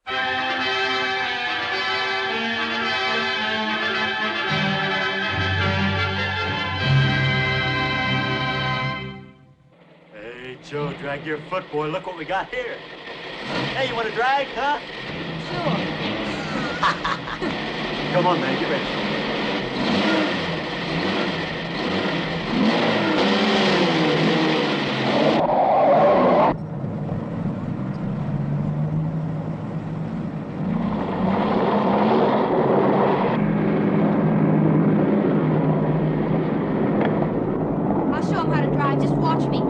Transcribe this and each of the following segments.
Hey, Joe, drag your foot, boy. Look what we got here. Hey, you want to drag, huh? Sure. Come on, man, get ready. I'll show him how to drive. Just watch me.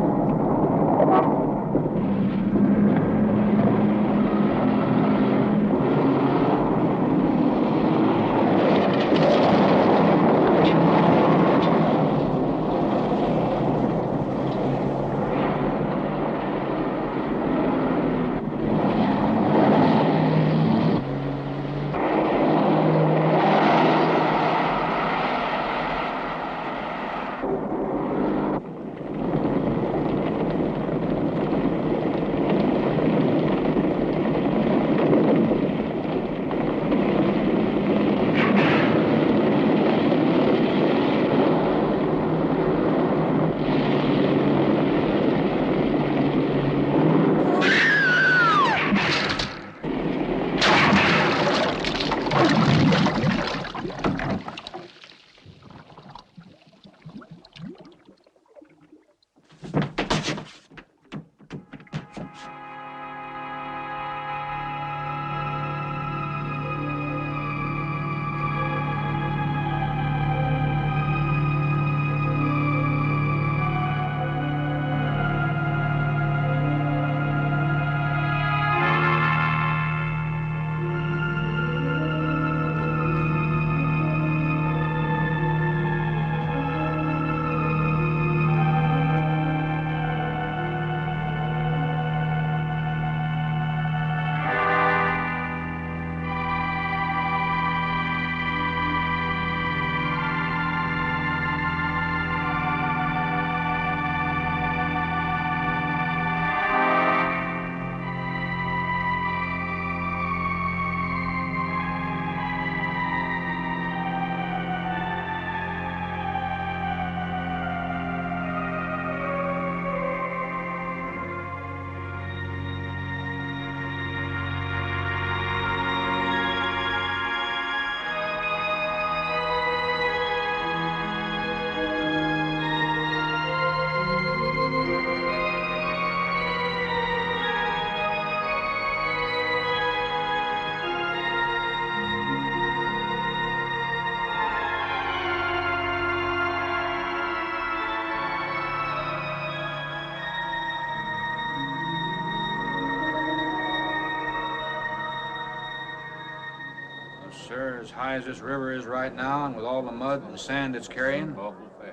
Sir, as high as this river is right now, and with all the mud and sand it's carrying,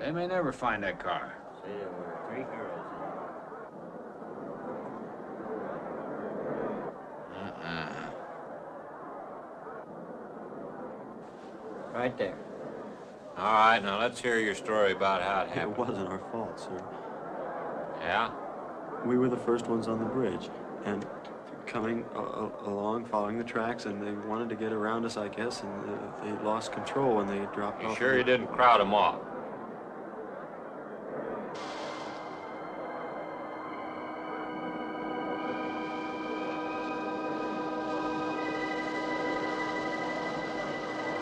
they may never find that car. See, there were 3 girls. Right there. All right, now let's hear your story about how it happened. It wasn't our fault, sir. Yeah? We were the first ones on the bridge, and coming along, following the tracks, and they wanted to get around us, I guess, and they lost control when they dropped You off. sure you didn't crowd them off?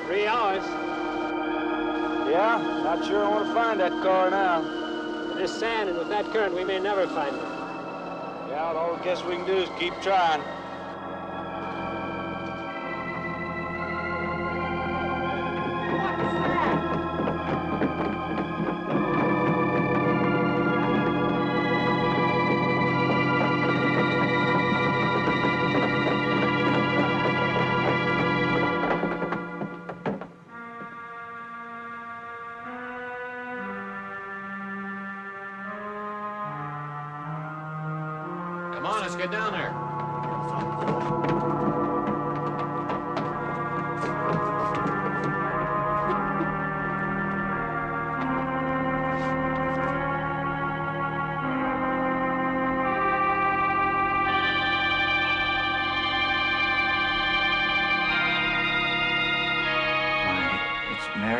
Three hours. Yeah, not sure I want to find that car now. There's sand, and with that current, we may never find it. Yeah, all I guess we can do is keep trying. Come on, let's get down there.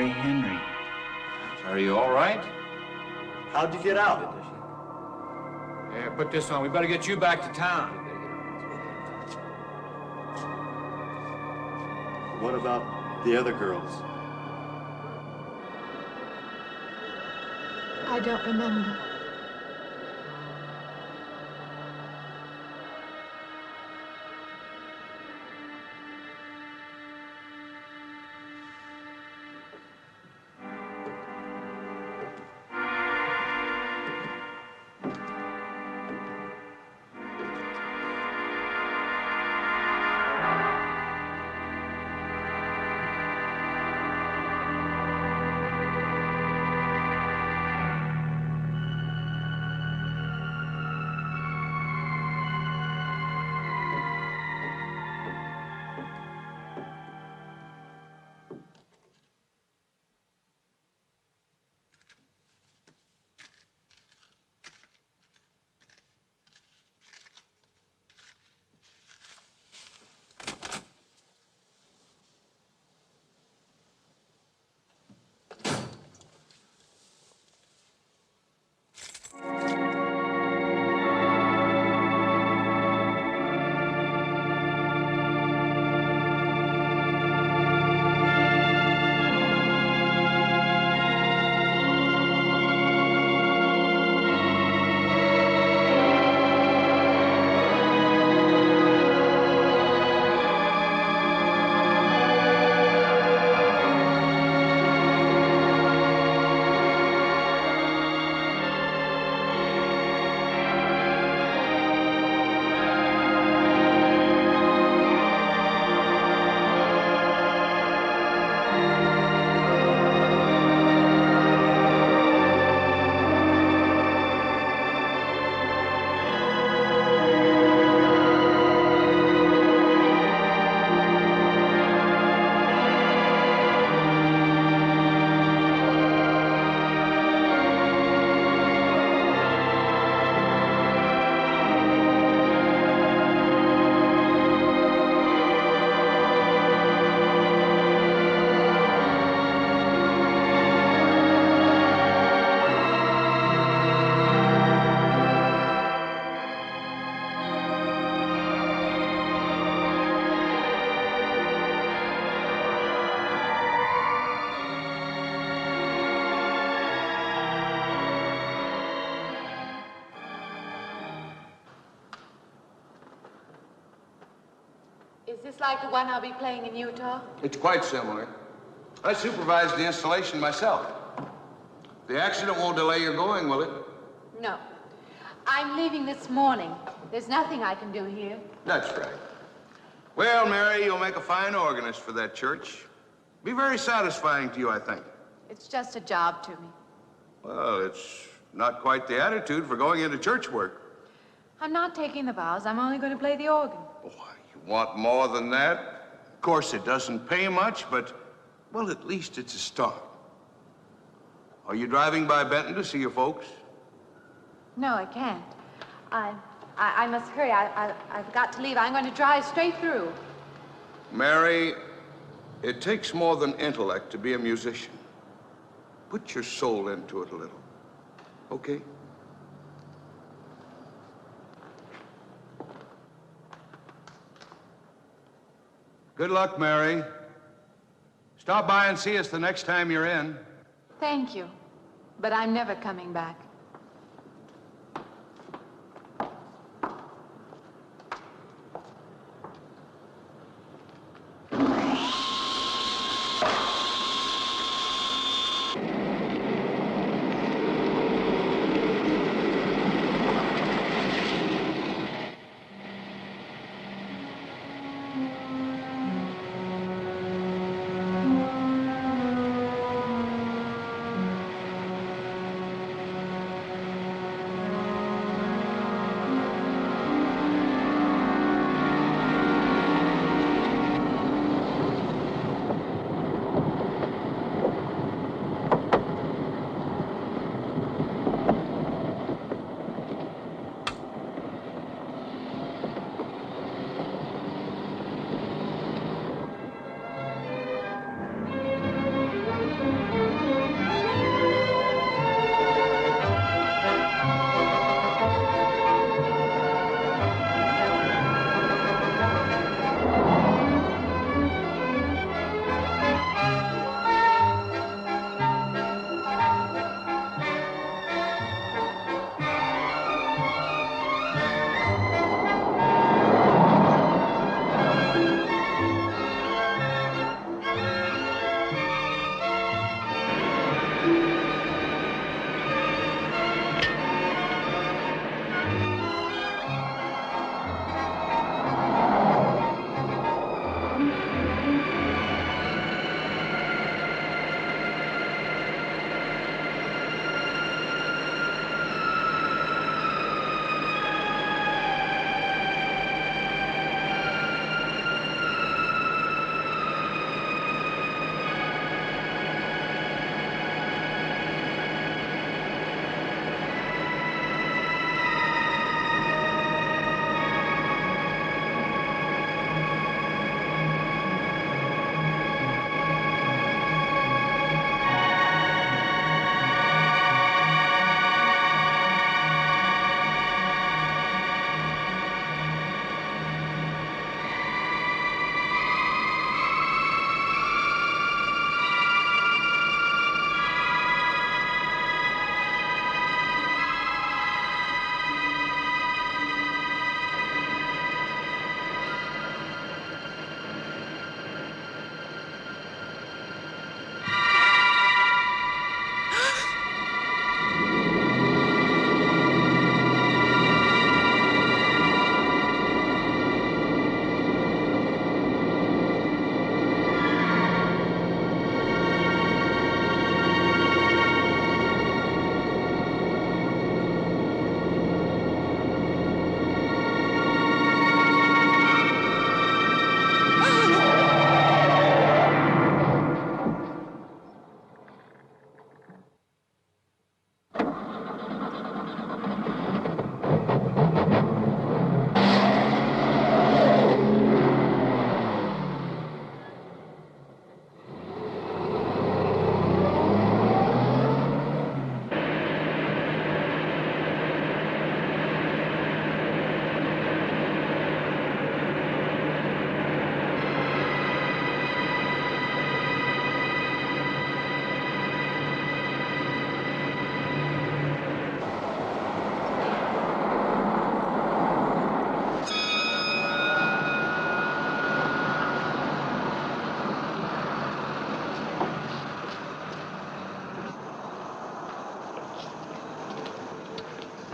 Mary Henry. Are you all right? How'd you get out? Yeah, put this on. We better get you back to town. What about the other girls? I don't remember. Is this like the one I'll be playing in Utah? It's quite similar. I supervised the installation myself. The accident won't delay your going, will it? No. I'm leaving this morning. There's nothing I can do here. That's right. Well, Mary, you'll make a fine organist for that church. Be very satisfying to you, I think. It's just a job to me. Well, it's not quite the attitude for going into church work. I'm not taking the vows. I'm only going to play the organ. Oh, you want more than that? Of course, it doesn't pay much, but, well, at least it's a start. Are you driving by Benton to see your folks? No, I can't. I must hurry. I've got to leave. I'm going to drive straight through. Mary, it takes more than intellect to be a musician. Put your soul into it a little, okay? Good luck, Mary. Stop by and see us the next time you're in. Thank you, but I'm never coming back.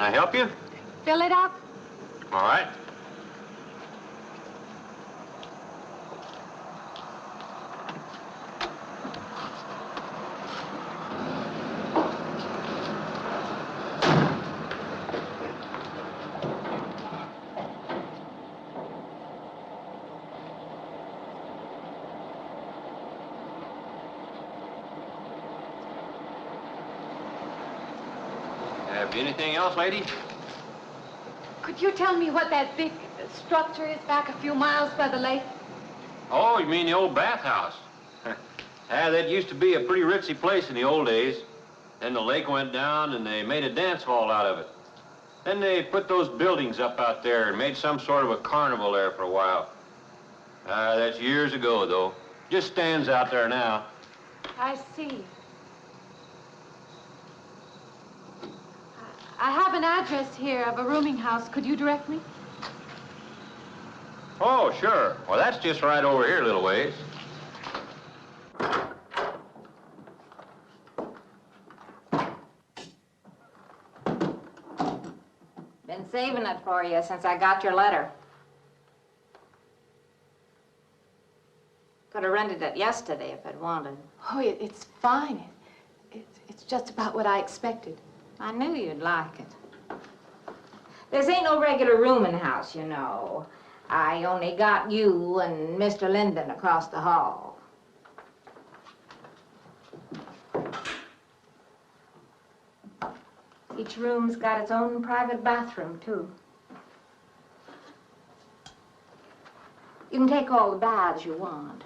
I help you? Fill it up. All right. Have you anything else, lady? Could you tell me what that big structure is back a few miles by the lake? Oh, you mean the old bathhouse? That used to be a pretty ritzy place in the old days. Then the lake went down and they made a dance hall out of it. Then they put those buildings up out there and made some sort of a carnival there for a while. That's years ago, though. Just stands out there now. I see. I have an address here of a rooming house. Could you direct me? Oh, sure. Well, that's just right over here a little ways. Been saving it for you since I got your letter. Could have rented it yesterday if I'd wanted. Oh, it's fine. It's just about what I expected. I knew you'd like it. This ain't no regular rooming house, you know. I only got you and Mr. Linden across the hall. Each room's got its own private bathroom, too. You can take all the baths you want.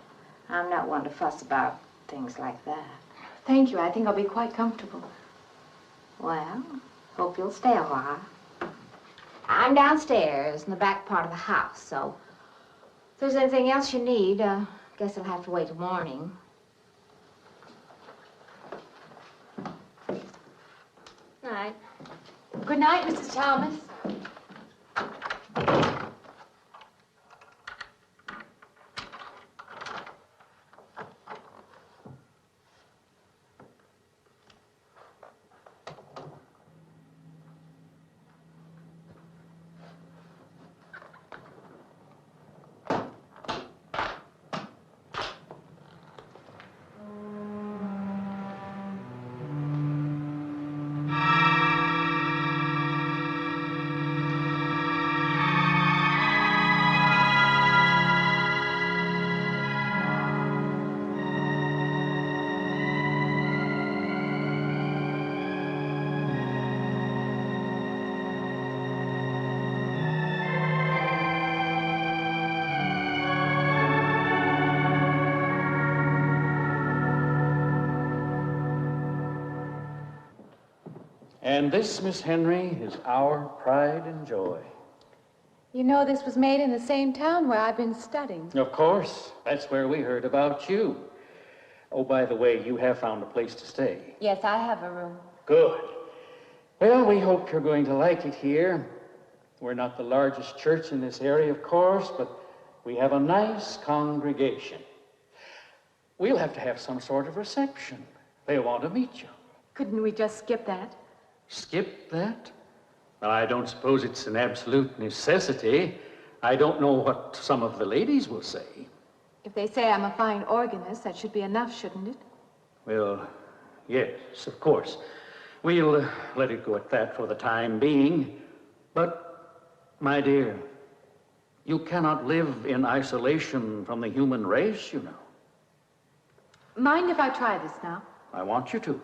I'm not one to fuss about things like that. Thank you. I think I'll be quite comfortable. Well, hope you'll stay a while. I'm downstairs in the back part of the house, so if there's anything else you need, guess I'll have to wait till morning. Night. Good night, Mrs. Thomas. And this, Miss Henry, is our pride and joy. You know, this was made in the same town where I've been studying. Of course. That's where we heard about you. Oh, by the way, you have found a place to stay. Yes, I have a room. Good. Well, we hope you're going to like it here. We're not the largest church in this area, of course, but we have a nice congregation. We'll have to have some sort of reception. They want to meet you. Couldn't we just skip that? Skip that? I don't suppose it's an absolute necessity. I don't know what some of the ladies will say. If they say I'm a fine organist, that should be enough, shouldn't it? Well, yes, of course. We'll let it go at that for the time being. But, my dear, you cannot live in isolation from the human race, you know. Mind if I try this now? I want you to.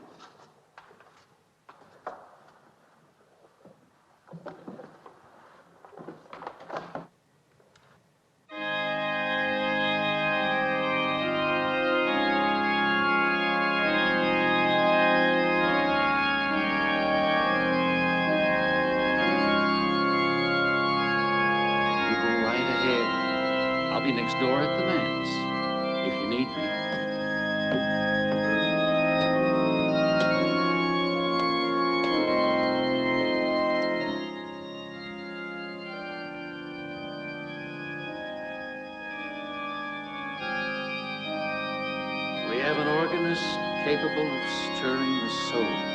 Next door at the manse, if you need me. We have an organist capable of stirring the soul.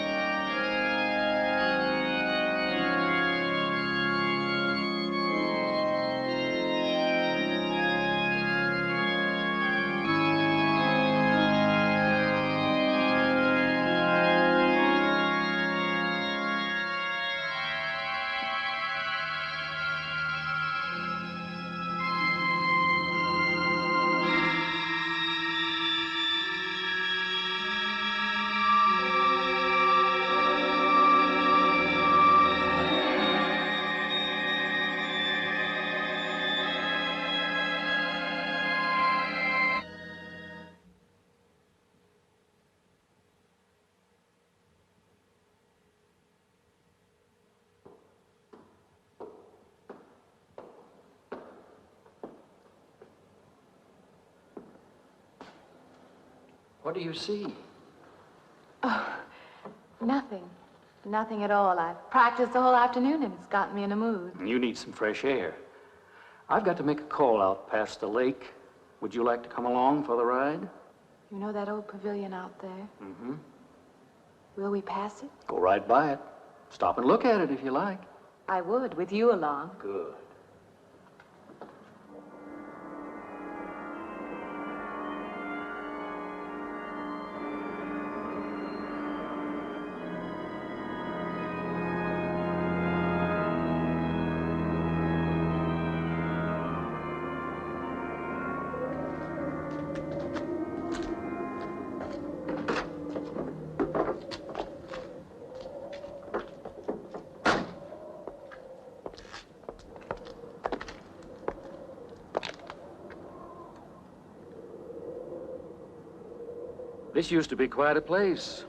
What do you see? Oh, nothing. Nothing at all. I've practiced the whole afternoon and it's gotten me in a mood. You need some fresh air. I've got to make a call out past the lake. Would you like to come along for the ride? You know that old pavilion out there? Mm-hmm. Will we pass it? Go right by it. Stop and look at it if you like. I would, with you along. Good. This used to be quite a place.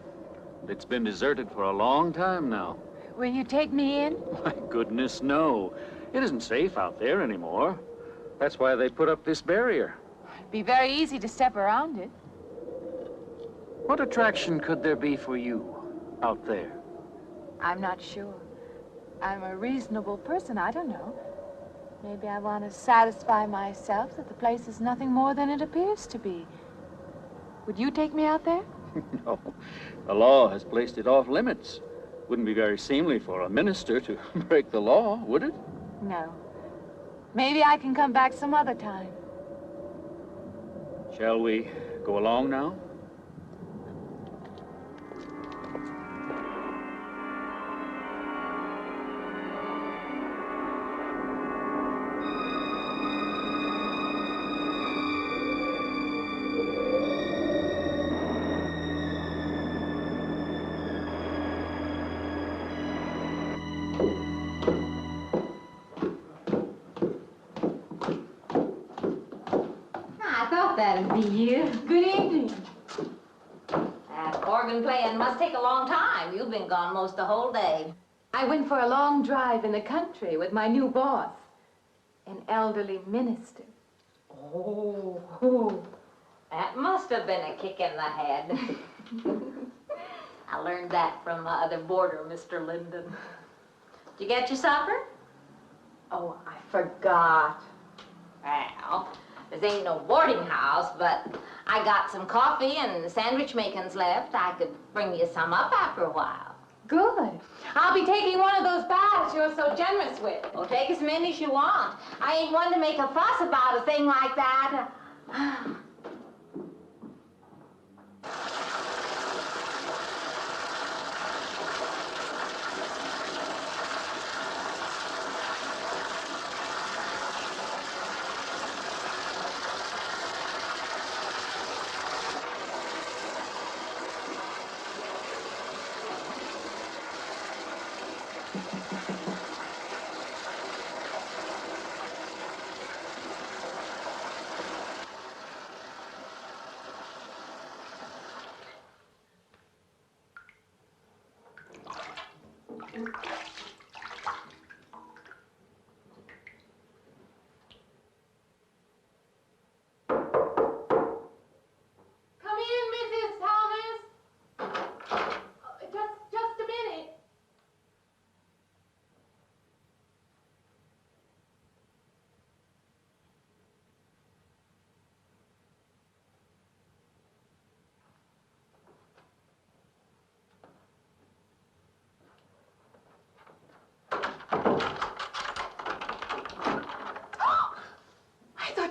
It's been deserted for a long time now. Will you take me in? My goodness, no. It isn't safe out there anymore. That's why they put up this barrier. It'd be very easy to step around it. What attraction could there be for you out there? I'm not sure. I'm a reasonable person. I don't know. Maybe I want to satisfy myself that the place is nothing more than it appears to be. Would you take me out there? No. The law has placed it off limits. Wouldn't be very seemly for a minister to break the law, would it? No. Maybe I can come back some other time. Shall we go along now? That'd be you. Good evening. That organ playing must take a long time. You've been gone most the whole day. I went for a long drive in the country with my new boss, an elderly minister. Oh, that must have been a kick in the head. I learned that from my other boarder, Mr. Linden. Did you get your supper? Oh, I forgot. Well, this ain't no boarding house, but I got some coffee and sandwich makings left. I could bring you some up after a while. Good. I'll be taking one of those baths you're so generous with. Well, take as many as you want. I ain't one to make a fuss about a thing like that.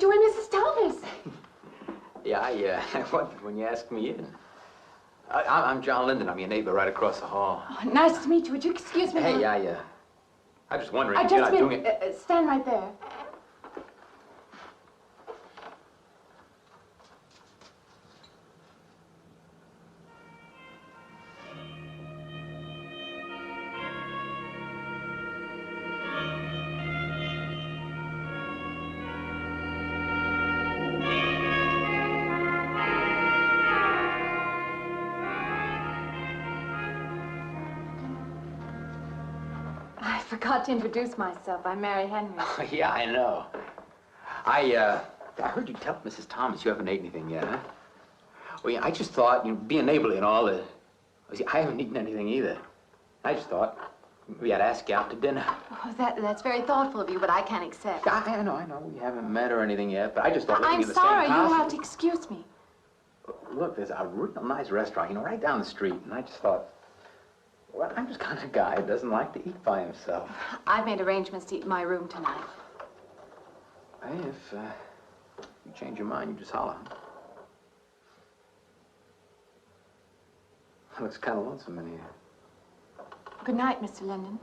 You and Mrs. Thomas. Yeah, I wondered when you asked me in. I'm John Linden. I'm your neighbor right across the hall. Oh, nice to meet you. Would you excuse me? Hey, I was just wondering if just you're not doing it. Stand right there. I forgot to introduce myself. I'm Mary Henry. Oh, yeah, I know. I heard you tell Mrs. Thomas you haven't ate anything yet, huh? Well, yeah, I just thought, being neighborly and all, see, I haven't eaten anything either. I just thought maybe I'd ask you out to dinner. Oh, that's very thoughtful of you, but I can't accept. I know. We haven't met or anything yet, but I just thought we could I'm be the sorry. same You'll house. have to excuse me. Look, there's a real nice restaurant, right down the street, and I just thought, well, I'm just kind of a guy who doesn't like to eat by himself. I've made arrangements to eat in my room tonight. Hey, if you change your mind, you just holler. Looks kind of lonesome in here. Good night, Mr. Linden.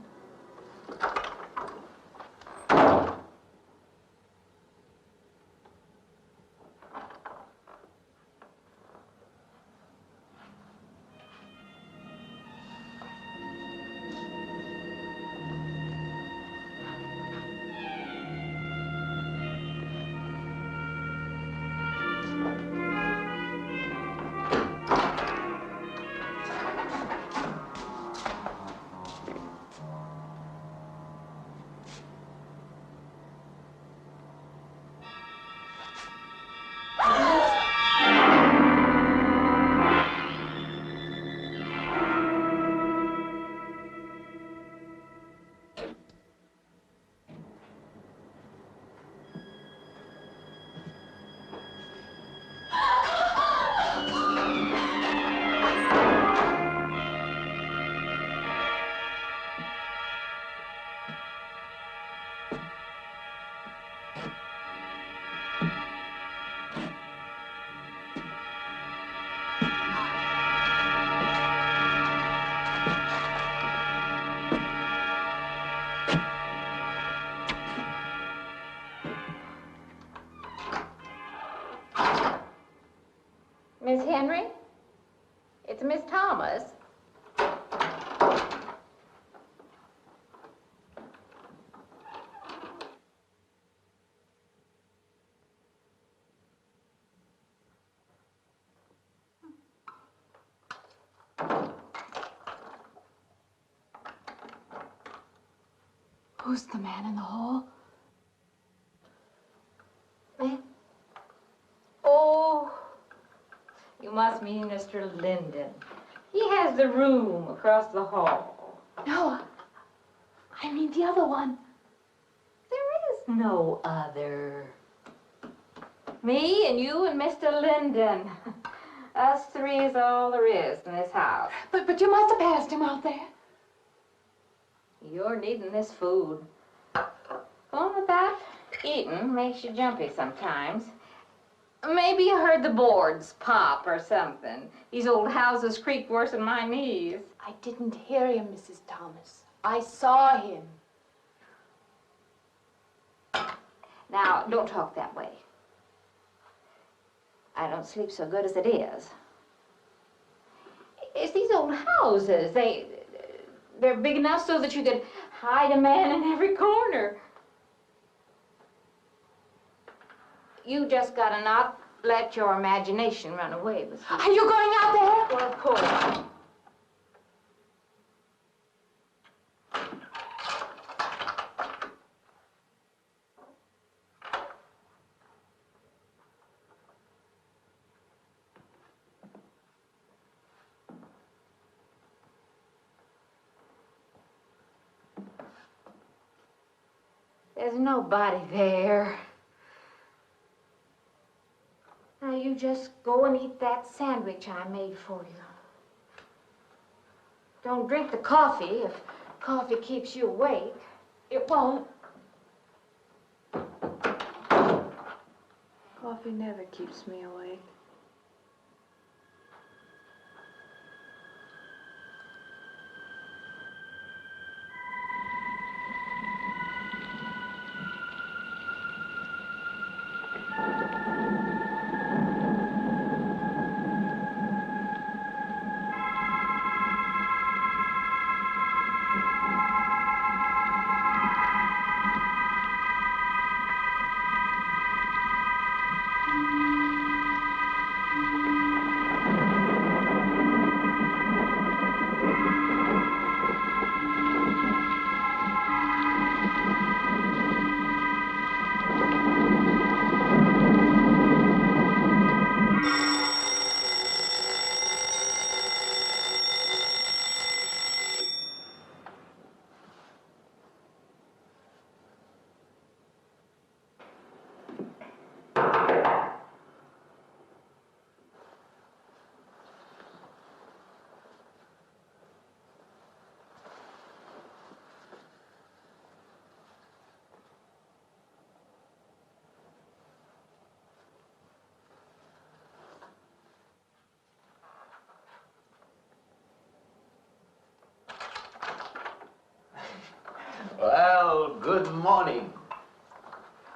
Miss Henry? It's Miss Thomas. Who's the man in the hall? Me? Oh, you must mean Mr. Linden. He has the room across the hall. No, I mean the other one. There is no other. Me and you and Mr. Linden. Us three is all there is in this house. But you must have passed him out there. You're needing this food. Going without eating makes you jumpy sometimes. Maybe you heard the boards pop or something. These old houses creak worse than my knees. I didn't hear him, Mrs. Thomas. I saw him. Now, don't talk that way. I don't sleep so good as it is. It's these old houses. They're big enough so that you could hide a man in every corner. You just gotta not let your imagination run away with you. Are you going out there? Well, of course. There's nobody there. Now you just go and eat that sandwich I made for you. Don't drink the coffee if coffee keeps you awake. It won't. Coffee never keeps me awake.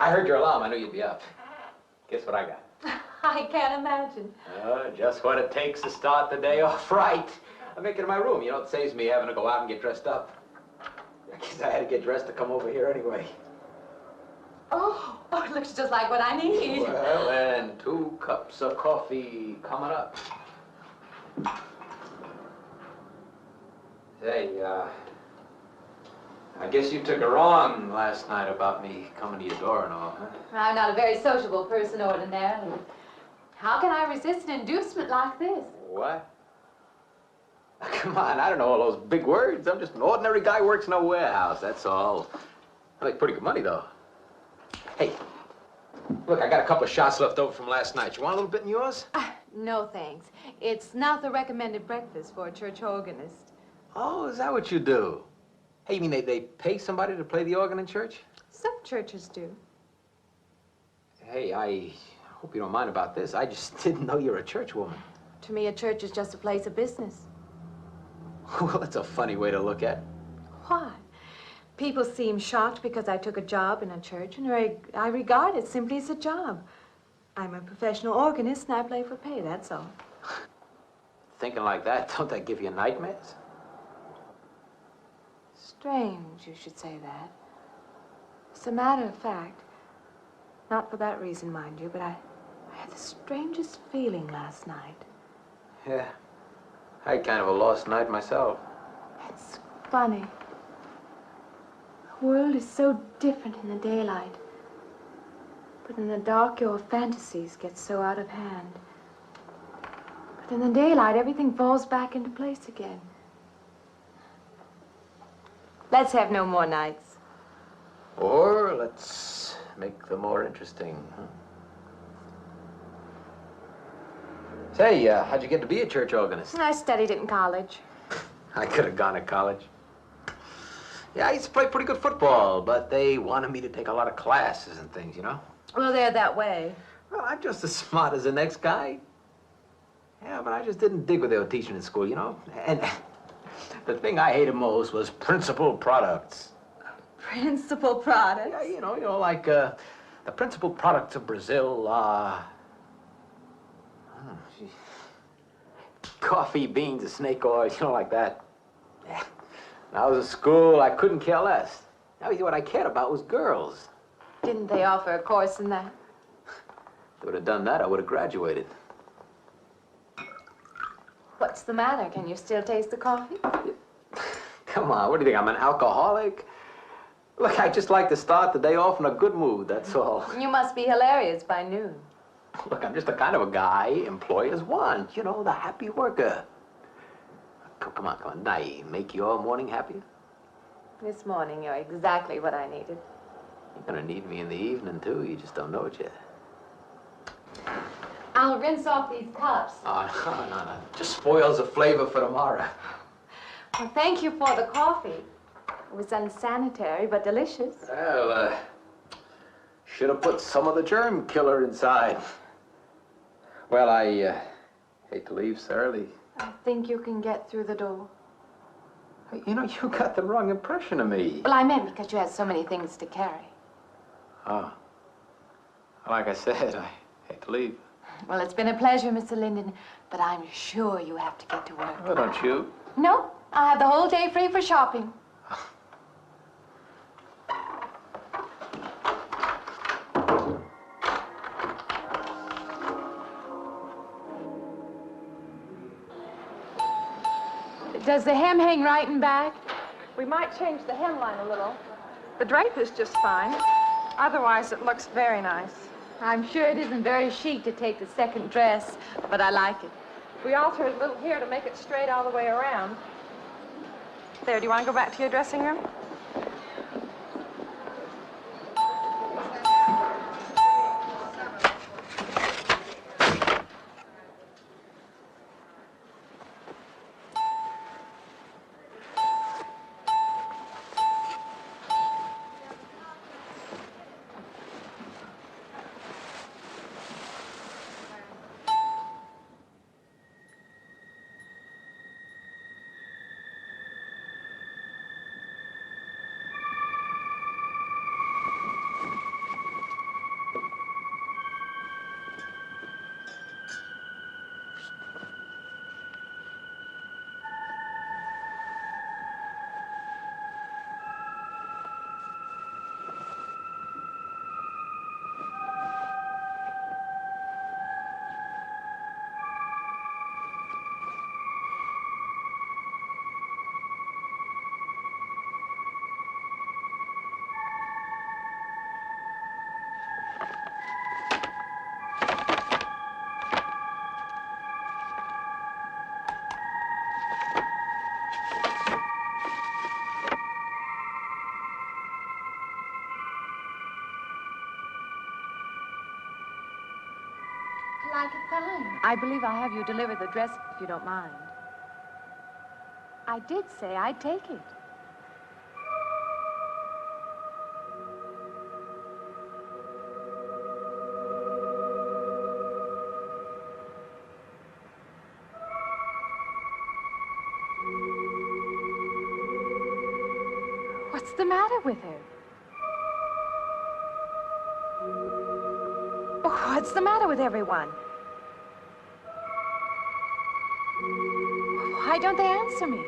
I heard your alarm. I knew you'd be up. Guess what I got? I can't imagine. Just what it takes to start the day off right. I make it in my room. You know, it saves me having to go out and get dressed up. I guess I had to get dressed to come over here anyway. Oh, it looks just like what I need. Well, and 2 cups of coffee coming up. Say, I guess you took it wrong last night about me coming to your door and all, huh? I'm not a very sociable person ordinarily. How can I resist an inducement like this? What? Come on, I don't know all those big words. I'm just an ordinary guy who works in a warehouse, that's all. I make pretty good money, though. Hey, look, I got a couple of shots left over from last night. You want a little bit in yours? No, thanks. It's not the recommended breakfast for a church organist. Oh, is that what you do? Hey, you mean they pay somebody to play the organ in church? Some churches do. Hey, I hope you don't mind about this. I just didn't know you're a church woman. To me, a church is just a place of business. Well, that's a funny way to look at it. Why? People seem shocked because I took a job in a church, and I regard it simply as a job. I'm a professional organist, and I play for pay, that's all. Thinking like that, don't that give you nightmares? Strange you should say that. As a matter of fact, not for that reason, mind you, but I had the strangest feeling last night. Yeah, I had kind of a lost night myself. It's funny. The world is so different in the daylight. But in the dark, your fantasies get so out of hand. But in the daylight, everything falls back into place again. Let's have no more nights. Or let's make them more interesting, huh? Say, how'd you get to be a church organist? I studied it in college. I could have gone to college. Yeah, I used to play pretty good football, but they wanted me to take a lot of classes and things, you know? Well, they're that way. Well, I'm just as smart as the next guy. Yeah, but I just didn't dig what they were teaching in school, you know? And the thing I hated most was principal products. Principal products? Yeah, you know, like the principal products of Brazil are... coffee, beans, and snake oil, you know, like that. Yeah. When I was at school, I couldn't care less. Now, what I cared about was girls. Didn't they offer a course in that? If they would have done that, I would have graduated. What's the matter? Can you still taste the coffee? Come on, what do you think, I'm an alcoholic? Look, I just like to start the day off in a good mood, that's all. You must be hilarious by noon. Look, I'm just the kind of a guy employers want, you know, the happy worker. Come on, now, make your morning happier? This morning, you're exactly what I needed. You're gonna need me in the evening, too. You just don't know it yet. I'll rinse off these cups. Oh, no. Just spoils the flavor for tomorrow. Well, thank you for the coffee. It was unsanitary, but delicious. Well, should have put some of the germ killer inside. Well, I hate to leave so early. I think you can get through the door. You know, you got the wrong impression of me. Well, I meant because you had so many things to carry. Oh. Like I said, I hate to leave. Well, it's been a pleasure, Mr. Linden, but I'm sure you have to get to work. Well, don't you? No, I have the whole day free for shopping. Does the hem hang right and back? We might change the hemline a little. The drape is just fine. Otherwise, it looks very nice. I'm sure it isn't very chic to take the second dress, but I like it. We alter it a little here to make it straight all the way around. There, do you want to go back to your dressing room? like it fine. I believe I'll have you deliver the dress if you don't mind. I did say I'd take it. What's the matter with her? Oh, what's the matter with everyone? Why don't they answer me?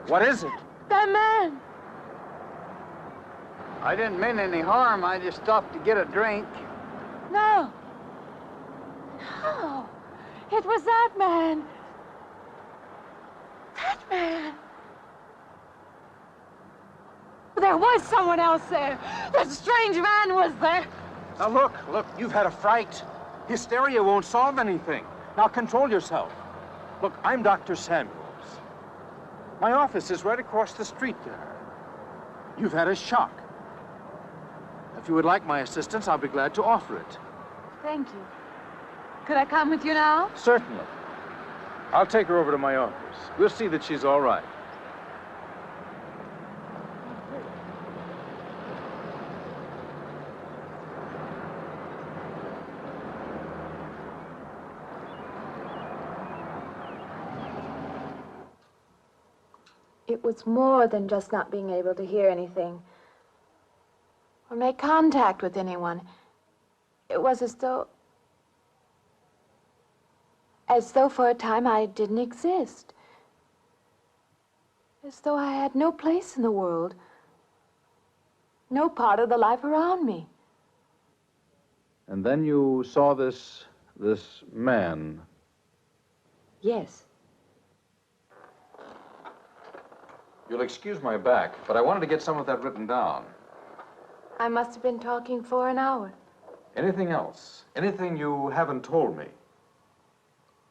What is it? That man! I didn't mean any harm. I just stopped to get a drink. No. No. It was that man. That man. There was someone else there. That strange man was there. Now look, you've had a fright. Hysteria won't solve anything. Now control yourself. Look, I'm Dr. Samuels. My office is right across the street there. You've had a shock. If you would like my assistance, I'll be glad to offer it. Thank you. Could I come with you now? Certainly. I'll take her over to my office. We'll see that she's all right. It was more than just not being able to hear anything or make contact with anyone. It was as though for a time I didn't exist. As though I had no place in the world, no part of the life around me. And then you saw this man. Yes. You'll excuse my back, but I wanted to get some of that written down. I must have been talking for an hour. Anything else? Anything you haven't told me?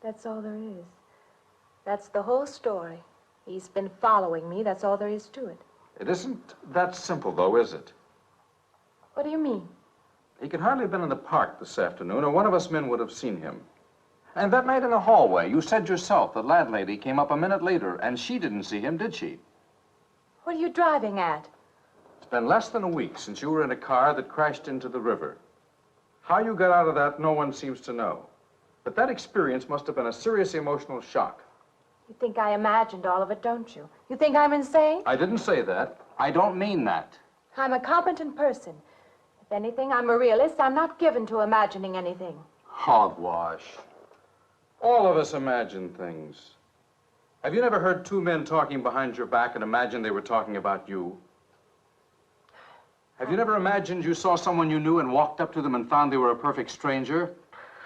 That's all there is. That's the whole story. He's been following me. That's all there is to it. It isn't that simple, though, is it? What do you mean? He could hardly have been in the park this afternoon, or one of us men would have seen him. And that night in the hallway, you said yourself the landlady came up a minute later, and she didn't see him, did she? What are you driving at? It's been less than a week since you were in a car that crashed into the river. How you got out of that, no one seems to know. But that experience must have been a serious emotional shock. You think I imagined all of it, don't you? You think I'm insane? I didn't say that. I don't mean that. I'm a competent person. If anything, I'm a realist. I'm not given to imagining anything. Hogwash. All of us imagine things. Have you never heard two men talking behind your back and imagined they were talking about you? Have you never imagined you saw someone you knew and walked up to them and found they were a perfect stranger?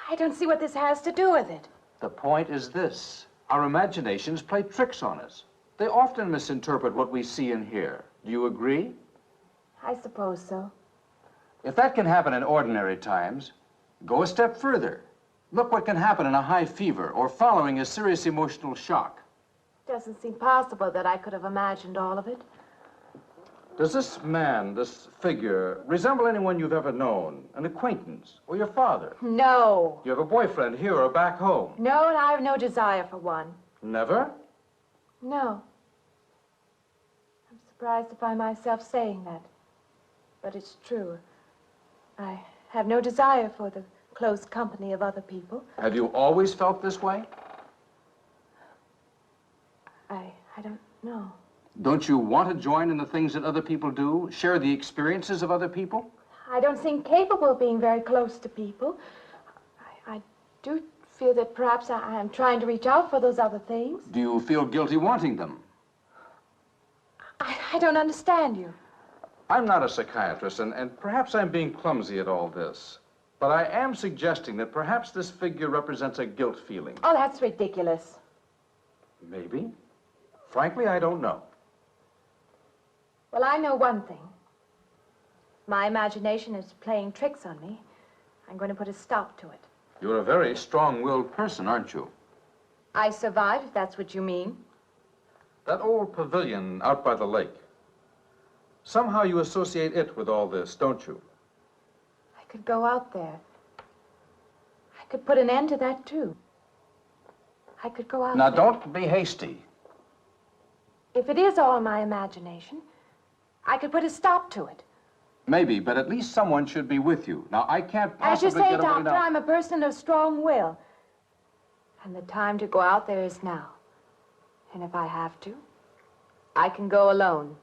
I don't see what this has to do with it. The point is this. Our imaginations play tricks on us. They often misinterpret what we see and hear. Do you agree? I suppose so. If that can happen in ordinary times, go a step further. Look what can happen in a high fever or following a serious emotional shock. Doesn't seem possible that I could have imagined all of it. Does this man, this figure, resemble anyone you've ever known? An acquaintance or your father? No. You have a boyfriend here or back home? No, and I have no desire for one. Never? No. I'm surprised to find myself saying that. But it's true. I have no desire for the close company of other people. Have you always felt this way? I don't know. Don't you want to join in the things that other people do? Share the experiences of other people? I don't seem capable of being very close to people. I do feel that perhaps I am trying to reach out for those other things. Do you feel guilty wanting them? I don't understand you. I'm not a psychiatrist, and perhaps I'm being clumsy at all this. But I am suggesting that perhaps this figure represents a guilt feeling. Oh, that's ridiculous. Maybe. Frankly, I don't know. Well, I know one thing. My imagination is playing tricks on me. I'm going to put a stop to it. You're a very strong-willed person, aren't you? I survived, if that's what you mean. That old pavilion out by the lake. Somehow you associate it with all this, don't you? I could go out there. I could put an end to that, too. I could go out Now, there. don't be hasty. If it is all my imagination, I could put a stop to it. Maybe, but at least someone should be with you. Now, I can't As you possibly say, get away Doctor, now. I'm a person of strong will. And the time to go out there is now. And if I have to, I can go alone.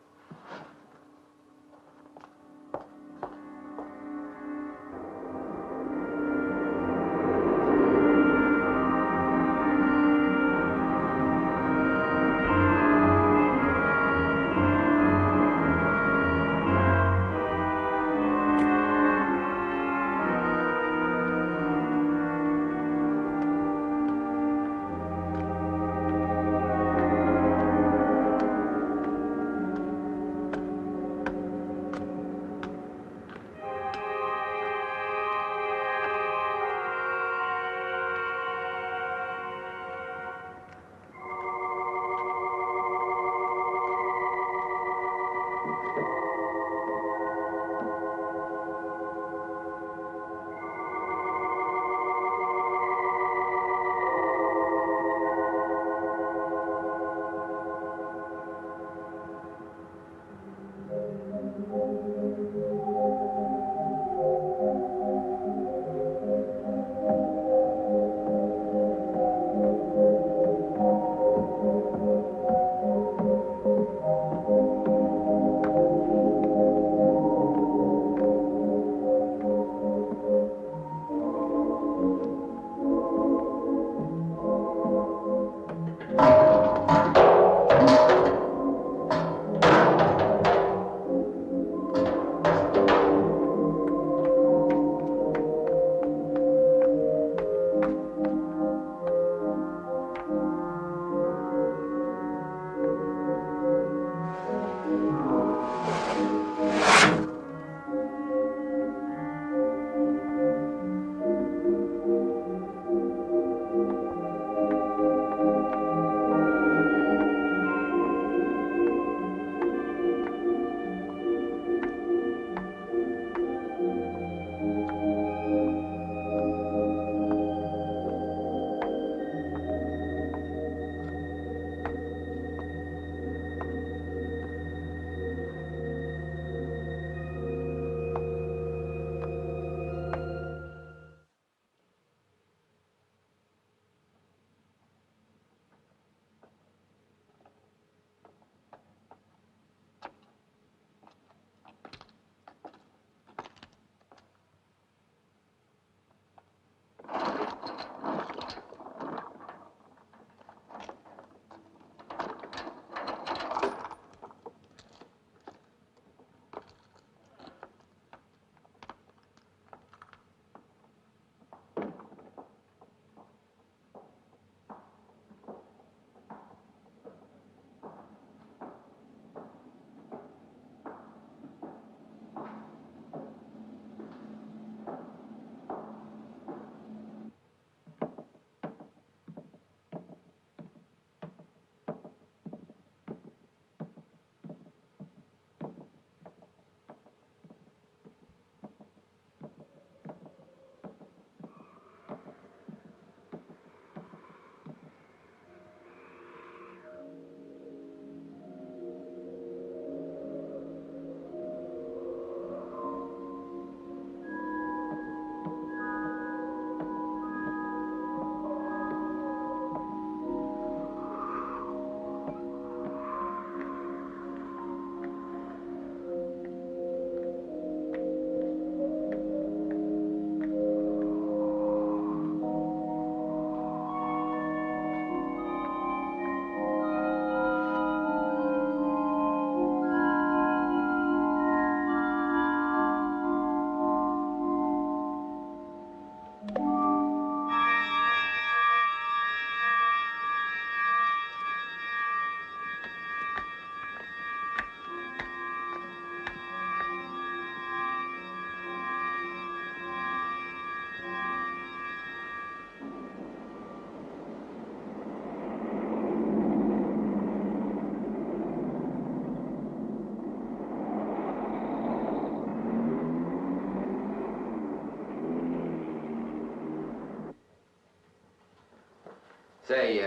Say,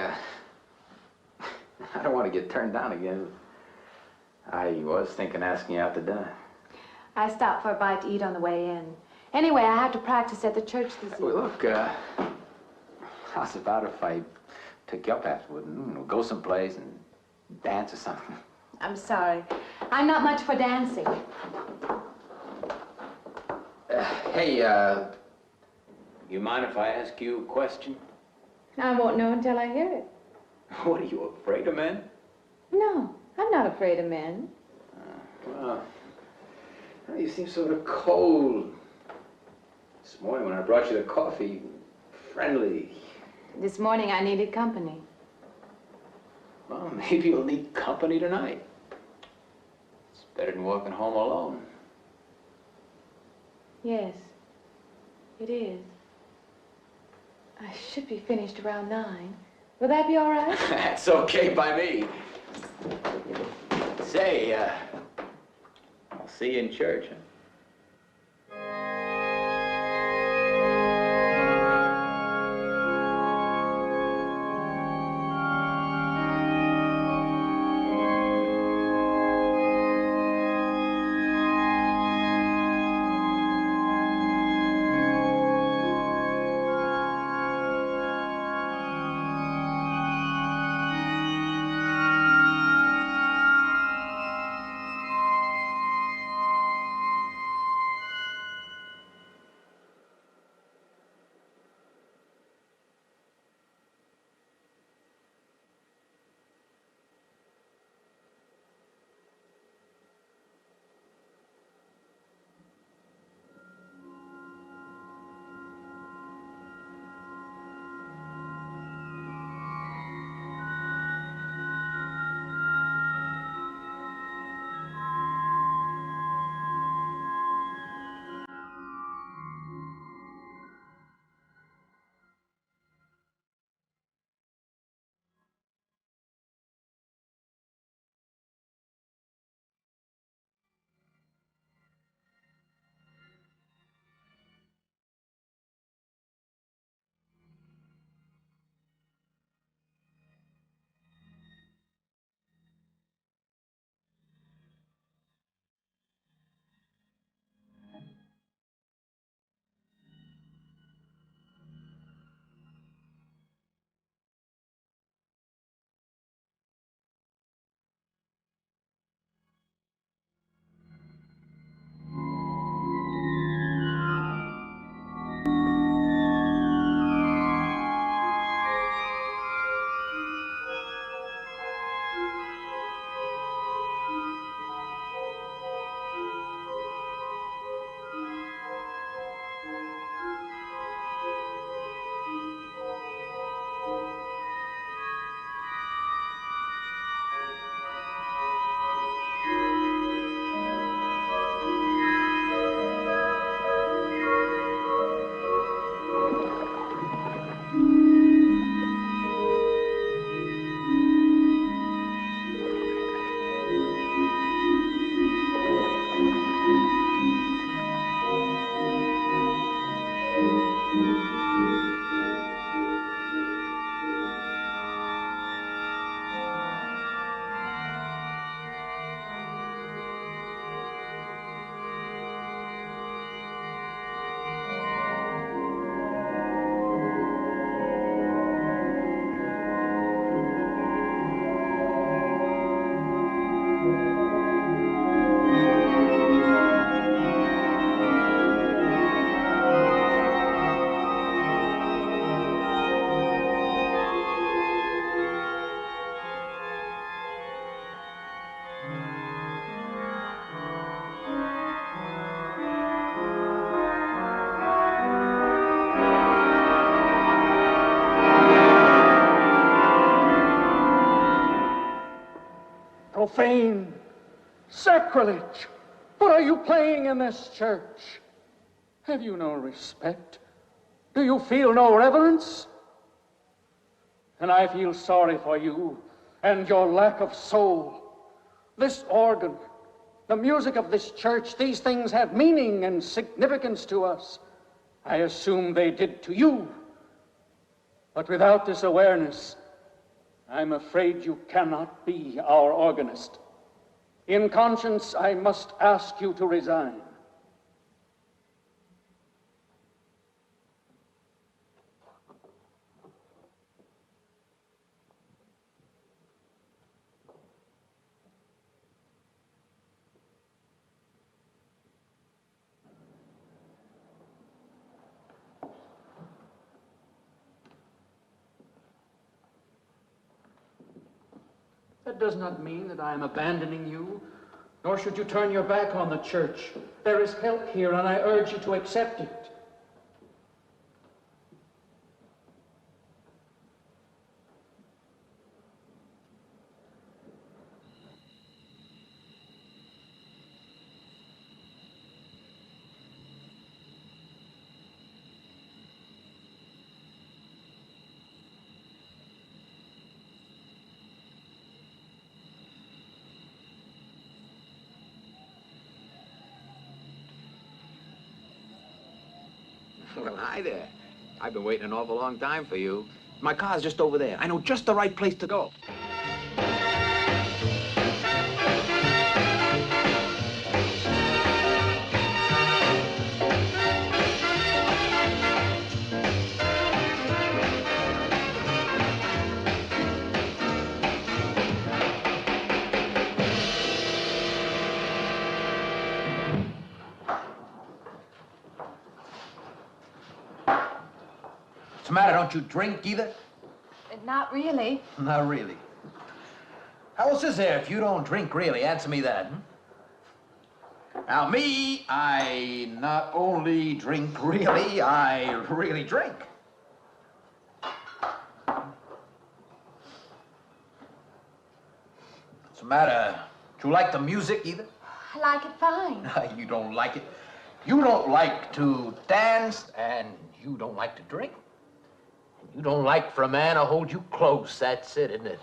I don't want to get turned down again. I was thinking asking you out to dinner. I stopped for a bite to eat on the way in. Anyway, I have to practice at the church this evening. Well, look, how's about if I took you up afterward and we'll go someplace and dance or something? I'm sorry. I'm not much for dancing. Hey, you mind if I ask you a question? I won't know until I hear it. What, are you afraid of men? No, I'm not afraid of men. Well, you seem sort of cold. This morning when I brought you the coffee, friendly. This morning I needed company. Well, maybe you'll need company tonight. It's better than walking home alone. Yes, it is. I should be finished around 9. Will that be all right? That's okay by me. Say, I'll see you in church, huh? Profane, sacrilege. What are you playing in this church? Have you no respect? Do you feel no reverence? And I feel sorry for you and your lack of soul. This organ, the music of this church, these things have meaning and significance to us. I assume they did to you. But without this awareness, I'm afraid you cannot be our organist. In conscience, I must ask you to resign. That does not mean that I am abandoning you, nor should you turn your back on the church. There is help here, and I urge you to accept it. Well, hi there. I've been waiting an awful long time for you. My car's just over there. I know just the right place to go. What's the matter? Don't you drink either? Not really. Not really. How else is there if you don't drink really? Answer me that, Now, me, I not only drink really, I really drink. What's the matter? Do you like the music either? I like it fine. You don't like it. You don't like to dance, and you don't like to drink. You don't like for a man to hold you close. That's it, isn't it?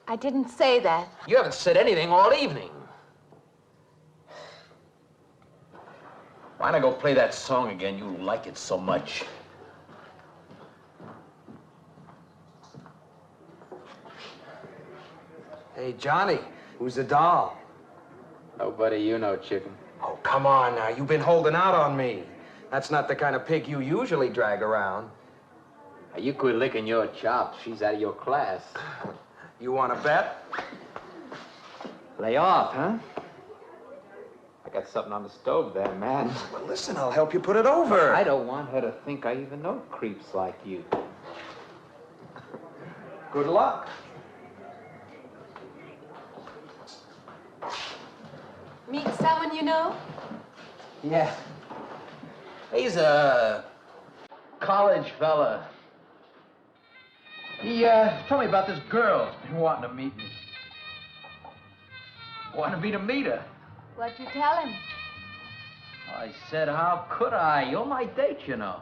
I didn't say that. You haven't said anything all evening. Why not go play that song again? You like it so much. Hey, Johnny, who's the doll? Nobody you know, chicken. Oh, come on now. You've been holding out on me. That's not the kind of pig you usually drag around. You quit licking your chops. She's out of your class. You want to bet? Lay off, huh? I got something on the stove there, man. Well, listen, I'll help you put it over. I don't want her to think I even know creeps like you. Good luck. Meet someone you know? Yeah. He's a college fella. He told me about this girl who's been wanting to meet me. Wanted me to meet her. What'd you tell him? I said, how could I? You're my date, you know.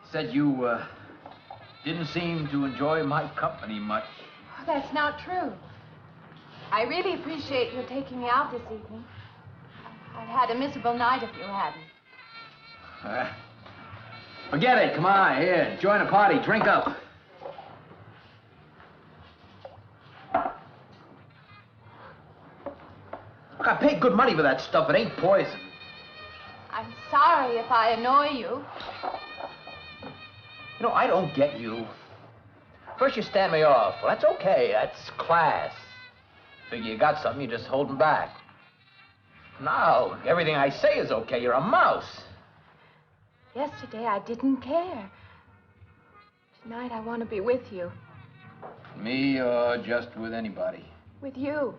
He said you didn't seem to enjoy my company much. Oh, that's not true. I really appreciate your taking me out this evening. I'd had a miserable night if you hadn't. Forget it. Come on, here. Join the party. Drink up. Look, I paid good money for that stuff. It ain't poison. I'm sorry if I annoy you. You know, I don't get you. First you stand me off. Well, that's okay. That's class. Figure you got something, you're just holding back. Now, everything I say is okay. You're a mouse. Yesterday, I didn't care. Tonight, I want to be with you. Me or just with anybody? With you.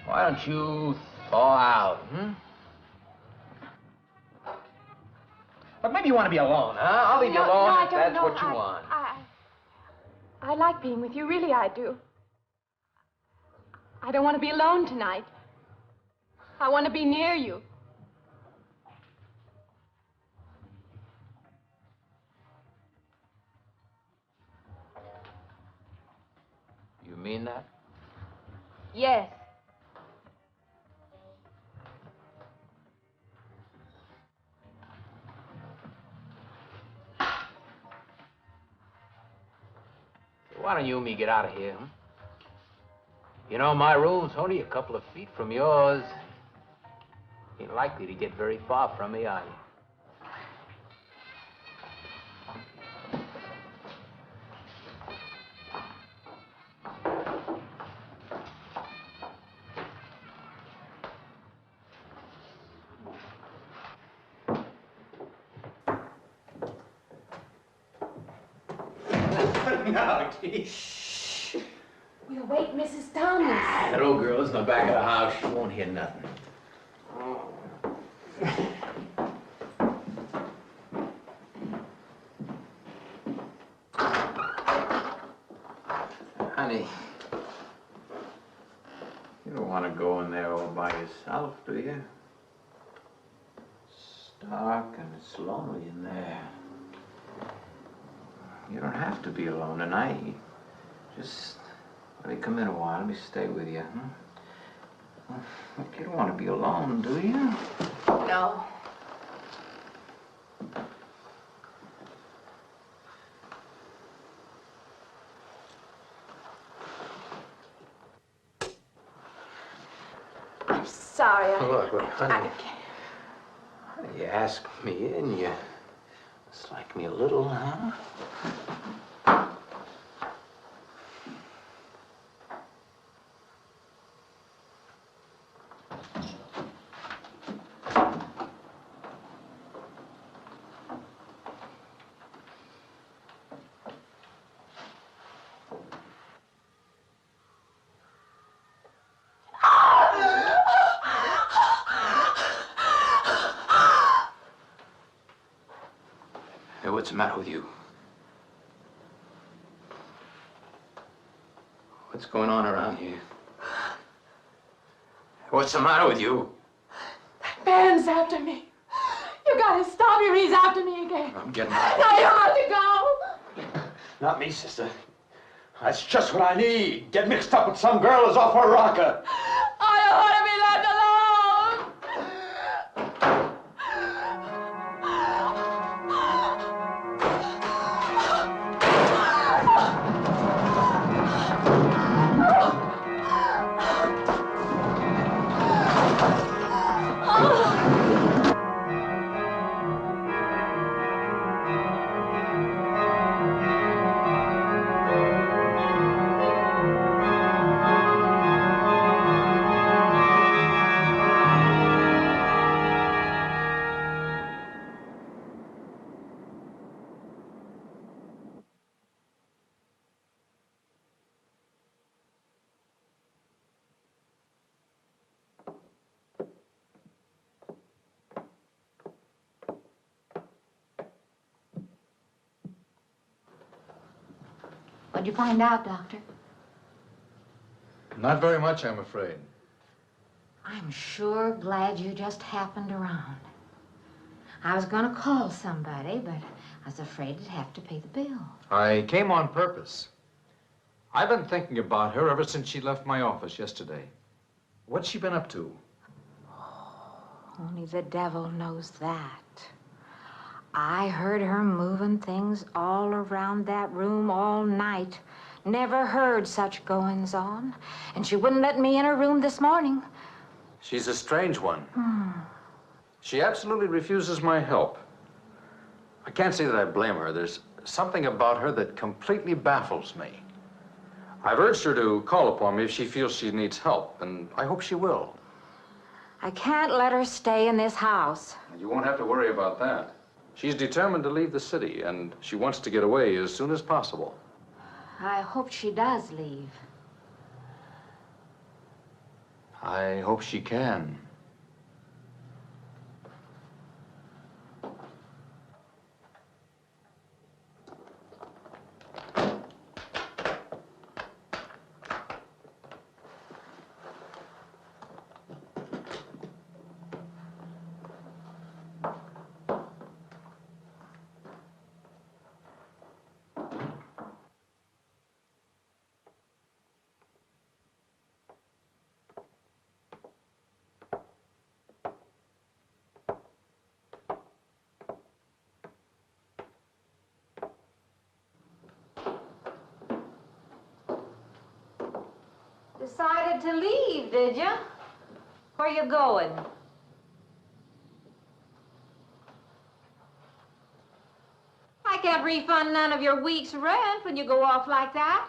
Why don't you thaw out, But maybe you want to be alone, huh? I'll leave you alone no, if that's what you want. I like being with you. Really, I do. I don't want to be alone tonight. I want to be near you. You mean that? Yes. Why don't you and me get out of here, huh? You know, my room's only a couple of feet from yours. Ain't likely to get very far from me, are you? No, Shh. We'll wake Mrs. Thomas. That old girl is in the back of the house. She won't hear nothing. Honey, you don't want to go in there all by yourself, do you? It's dark and it's lonely in there. You don't have to be alone tonight. Just let me come in a while. Let me stay with you, huh? Look, you don't want to be alone, do you? No. I'm sorry. Look, honey. You asked me in, you dislike me a little, huh? Hey, what's the matter with you? What's going on around here? What's the matter with you? That man's after me. You gotta stop him. He's after me again. I'm getting out. Now you have to go. Not me, sister. That's just what I need. Get mixed up with some girl who's off her rocker. I don't want to be left alone. What'd you find out, Doctor? Not very much, I'm afraid. I'm sure glad you just happened around. I was going to call somebody, but I was afraid I'd have to pay the bill. I came on purpose. I've been thinking about her ever since she left my office yesterday. What's she been up to? Only the devil knows that. I heard her moving things all around that room all night. Never heard such goings on. And she wouldn't let me in her room this morning. She's a strange one. She absolutely refuses my help. I can't say that I blame her. There's something about her that completely baffles me. I've urged her to call upon me if she feels she needs help, and I hope she will. I can't let her stay in this house. You won't have to worry about that. She's determined to leave the city, and she wants to get away as soon as possible. I hope she does leave. I hope she can. Decided to leave, did you? Where you going? I can't refund none of your week's rent when you go off like that.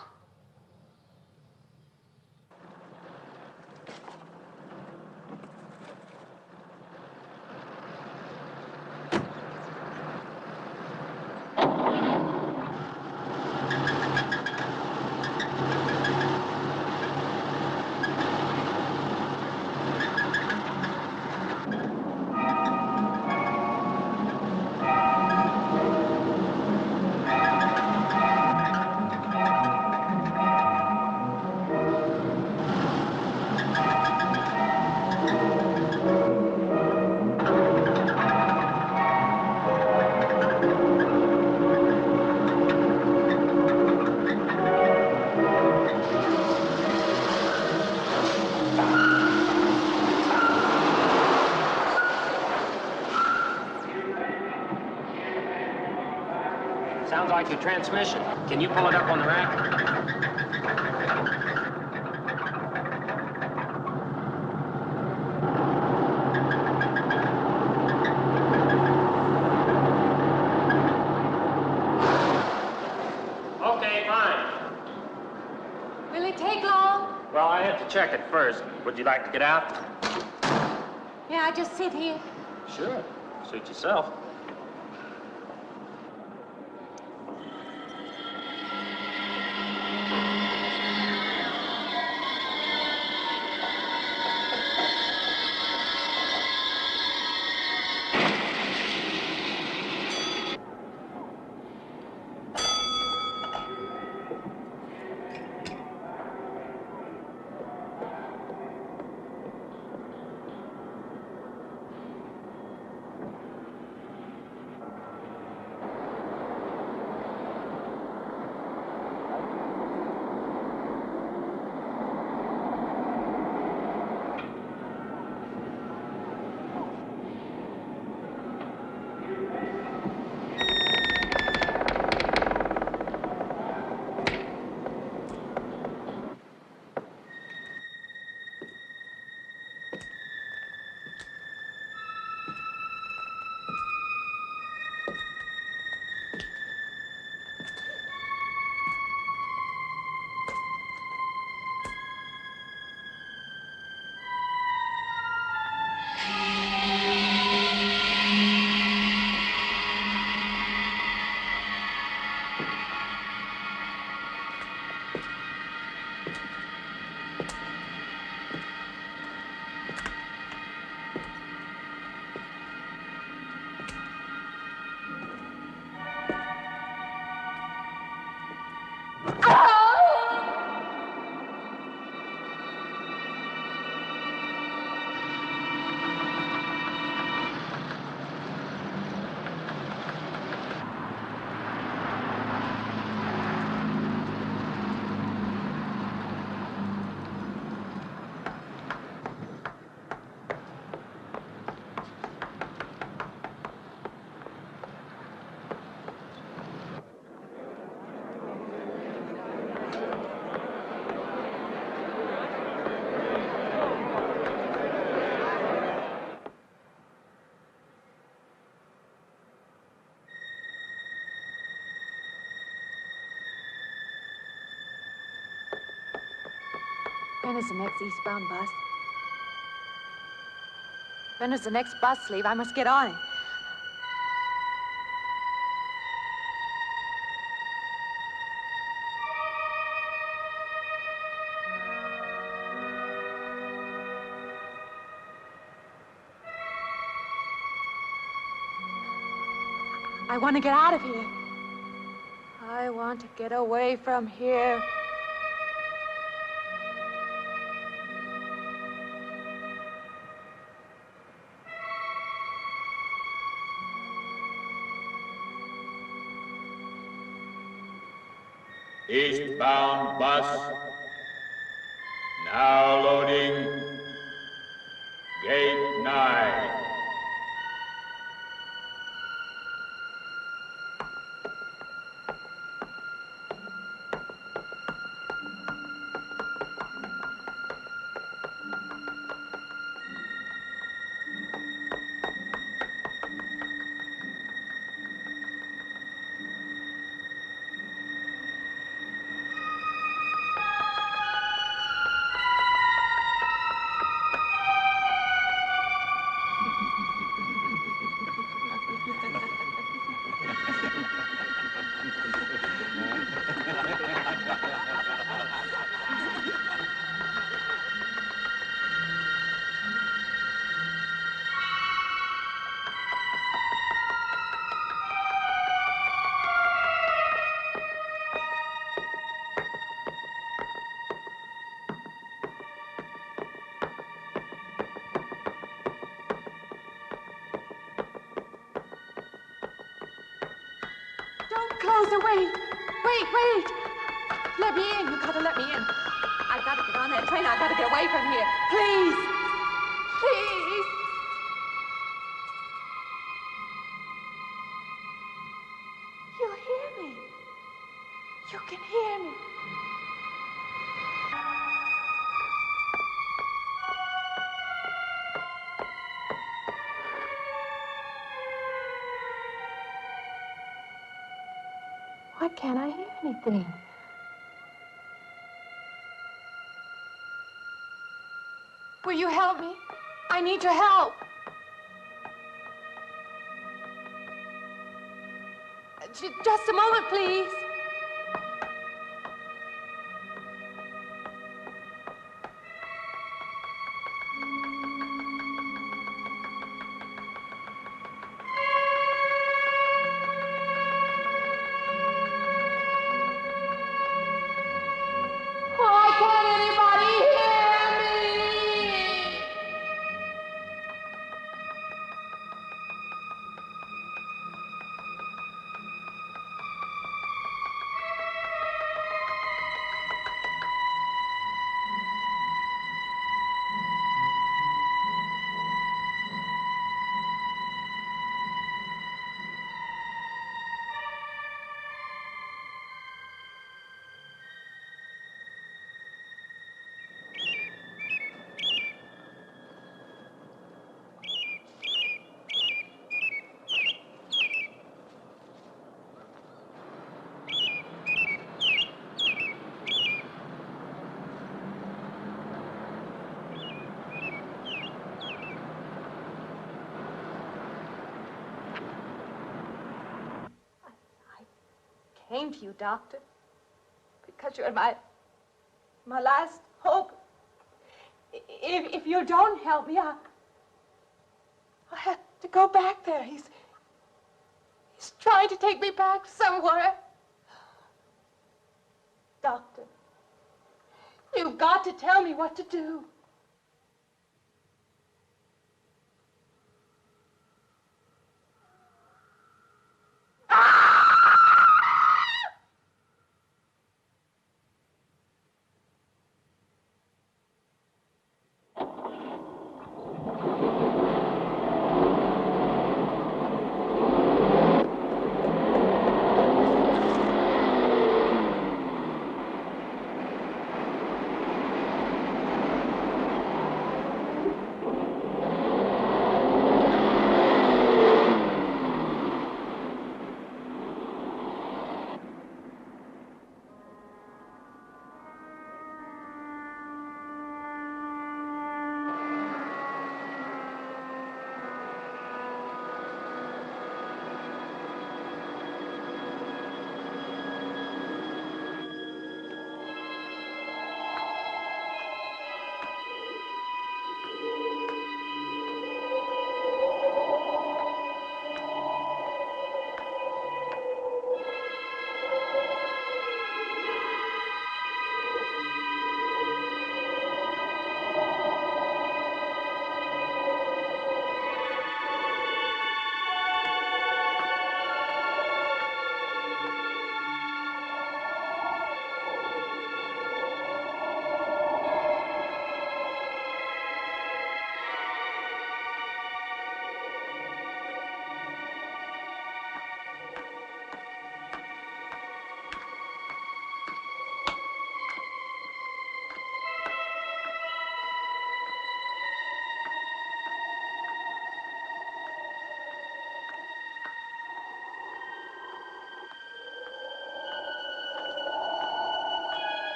Sounds like your transmission. Can you pull it up on the rack? Okay, fine. Will it take long? Well, I have to check it first. Would you like to get out? May I just sit here? Sure. Suit yourself. When is the next eastbound bus? When does the next bus leave? I must get on it. I want to get out of here. I want to get away from here. Eastbound bus, now loading, gate 9. closer. Wait. Wait. Let me in. You gotta let me in. I gotta get on that train. I gotta get away from here. Please. Please. You hear me. You can hear me. Why can't I hear anything? Will you help me? I need your help. Just a moment, please. Why can't anybody hear me? Came to you, Doctor, because you're my last hope. If you don't help me, I'll have to go back there. He's trying to take me back somewhere. Doctor, you've got to tell me what to do.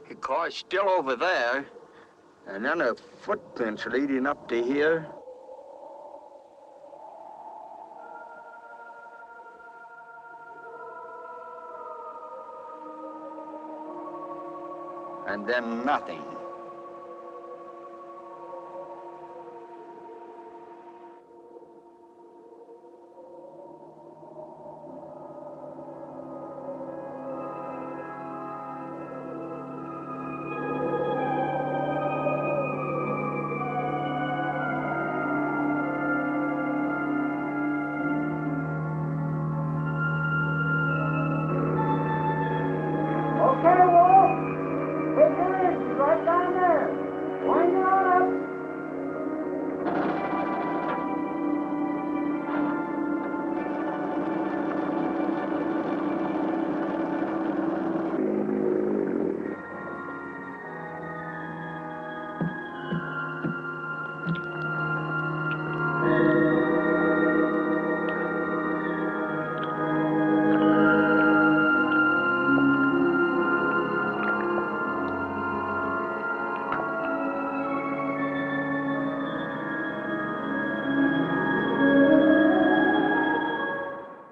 The car's still over there. And then a footprints leading up to here. And then nothing.